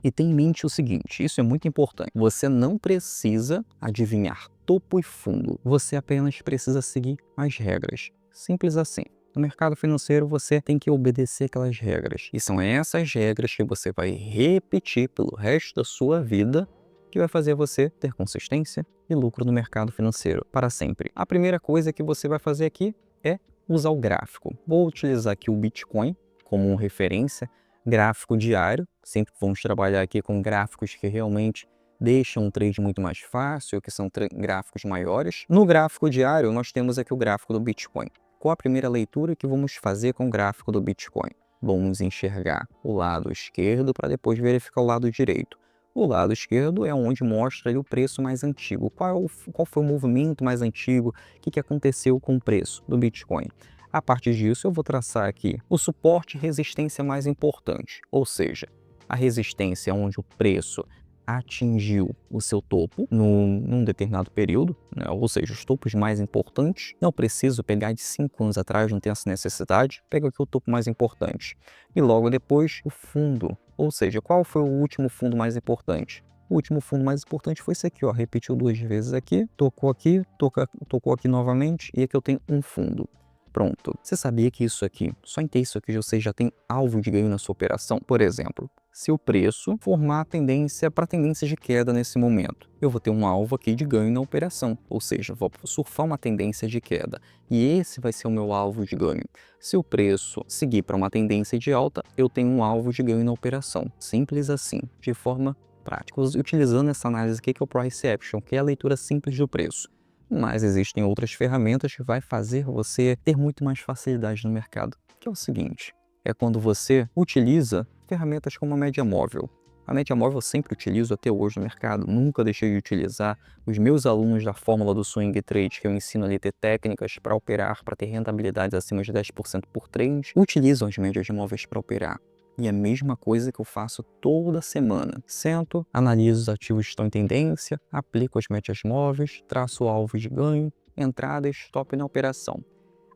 E tenha em mente o seguinte, isso é muito importante, você não precisa adivinhar topo e fundo, você apenas precisa seguir as regras, simples assim. No mercado financeiro você tem que obedecer aquelas regras, e são essas regras que você vai repetir pelo resto da sua vida que vai fazer você ter consistência e lucro no mercado financeiro para sempre. A primeira coisa que você vai fazer aqui é usar o gráfico. Vou utilizar aqui o Bitcoin como referência, gráfico diário. Sempre vamos trabalhar aqui com gráficos que realmente deixam o trade muito mais fácil, que são gráficos maiores. No gráfico diário, nós temos aqui o gráfico do Bitcoin. Qual a primeira leitura que vamos fazer com o gráfico do Bitcoin? Vamos enxergar o lado esquerdo para depois verificar o lado direito. O lado esquerdo é onde mostra ali o preço mais antigo. Qual foi o movimento mais antigo? O que aconteceu com o preço do Bitcoin? A partir disso, eu vou traçar aqui o suporte e resistência mais importante, ou seja, a resistência é onde o preço atingiu o seu topo num determinado período, né? Ou seja, os topos mais importantes. Não preciso pegar de 5 anos atrás, não tem essa necessidade. Pego aqui o topo mais importante. E logo depois, o fundo. Ou seja, qual foi o último fundo mais importante? O último fundo mais importante foi esse aqui, ó. Repetiu 2 vezes aqui, tocou aqui novamente, e aqui eu tenho um fundo. Pronto. Você sabia que isso aqui, só em ter isso aqui, você já tem alvo de ganho na sua operação? Por exemplo, se o preço formar tendência para tendência de queda nesse momento, eu vou ter um alvo aqui de ganho na operação, ou seja, vou surfar uma tendência de queda, e esse vai ser o meu alvo de ganho. Se o preço seguir para uma tendência de alta, eu tenho um alvo de ganho na operação. Simples assim, de forma prática, utilizando essa análise aqui que é o Price Action, que é a leitura simples do preço. Mas existem outras ferramentas que vai fazer você ter muito mais facilidade no mercado, que é o seguinte, é quando você utiliza ferramentas como a média móvel. A média móvel eu sempre utilizo até hoje no mercado, nunca deixei de utilizar. Os meus alunos da fórmula do Swing Trade, que eu ensino ali a ter técnicas para operar, para ter rentabilidades acima de 10% por trade, utilizam as médias móveis para operar. E é a mesma coisa que eu faço toda semana. Sento, analiso os ativos que estão em tendência, aplico as médias móveis, traço alvos de ganho, entrada e stop na operação.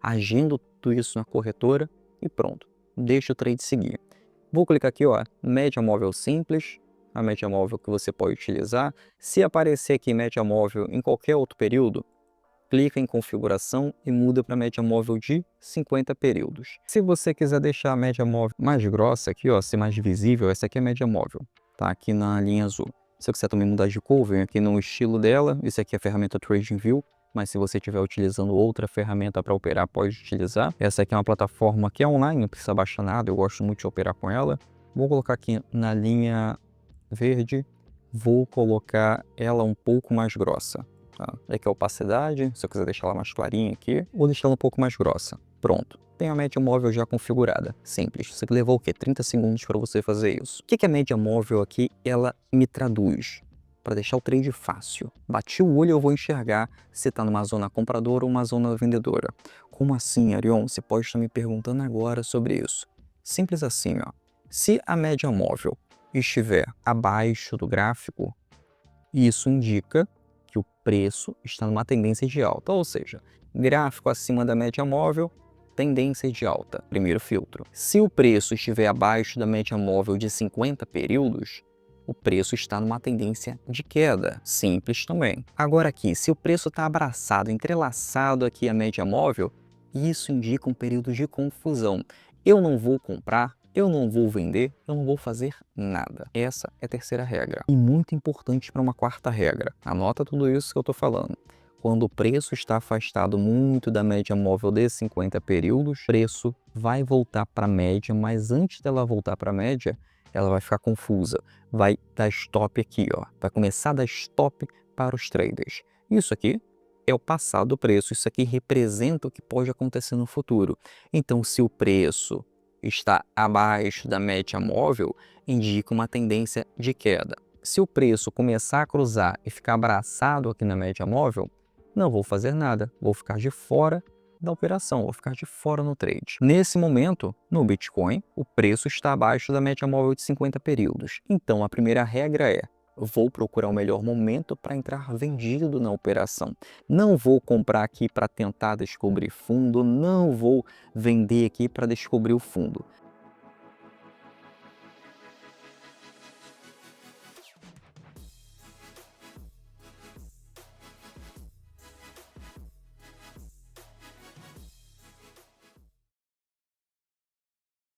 Agendo tudo isso na corretora e pronto. Deixo o trade seguir. Vou clicar aqui, ó, média móvel simples, a média móvel que você pode utilizar. Se aparecer aqui média móvel em qualquer outro período, clica em configuração e muda para média móvel de 50 períodos. Se você quiser deixar a média móvel mais grossa aqui, ó, ser mais visível, essa aqui é a média móvel, tá? Aqui na linha azul. Se você quiser também mudar de cor, vem aqui no estilo dela. Esse aqui é a ferramenta TradingView, mas se você estiver utilizando outra ferramenta para operar, pode utilizar. Essa aqui é uma plataforma que é online, não precisa baixar nada, eu gosto muito de operar com ela. Vou colocar aqui na linha verde, vou colocar ela um pouco mais grossa. Tá? Aqui é a opacidade, se eu quiser deixar ela mais clarinha aqui, ou deixar ela um pouco mais grossa. Pronto. Tem a média móvel já configurada. Simples. Isso aqui levou o quê? 30 segundos para você fazer isso. O que a média móvel aqui, ela me traduz? Para deixar o trade fácil. Bati o olho, eu vou enxergar se está numa zona compradora ou uma zona vendedora. Como assim, Arion? Você pode estar me perguntando agora sobre isso. Simples assim, ó. Se a média móvel estiver abaixo do gráfico, isso indica que o preço está numa tendência de alta, ou seja, gráfico acima da média móvel, tendência de alta, primeiro filtro. Se o preço estiver abaixo da média móvel de 50 períodos, o preço está numa tendência de queda, simples também. Agora aqui, se o preço está abraçado, entrelaçado aqui à média móvel, isso indica um período de confusão. Eu não vou comprar, eu não vou vender, eu não vou fazer nada. Essa é a terceira regra. E muito importante para uma quarta regra. Anota tudo isso que eu estou falando. Quando o preço está afastado muito da média móvel de 50 períodos, o preço vai voltar para a média, mas antes dela voltar para a média, ela vai ficar confusa. Vai dar stop aqui, ó. Vai começar a dar stop para os traders. Isso aqui é o passado do preço. Isso aqui representa o que pode acontecer no futuro. Então, se o preço está abaixo da média móvel, indica uma tendência de queda. Se o preço começar a cruzar e ficar abraçado aqui na média móvel, não vou fazer nada, vou ficar de fora da operação, vou ficar de fora no trade. Nesse momento, no Bitcoin, o preço está abaixo da média móvel de 50 períodos. Então, a primeira regra é: vou procurar o melhor momento para entrar vendido na operação. Não vou comprar aqui para tentar descobrir fundo, não vou vender aqui para descobrir o fundo.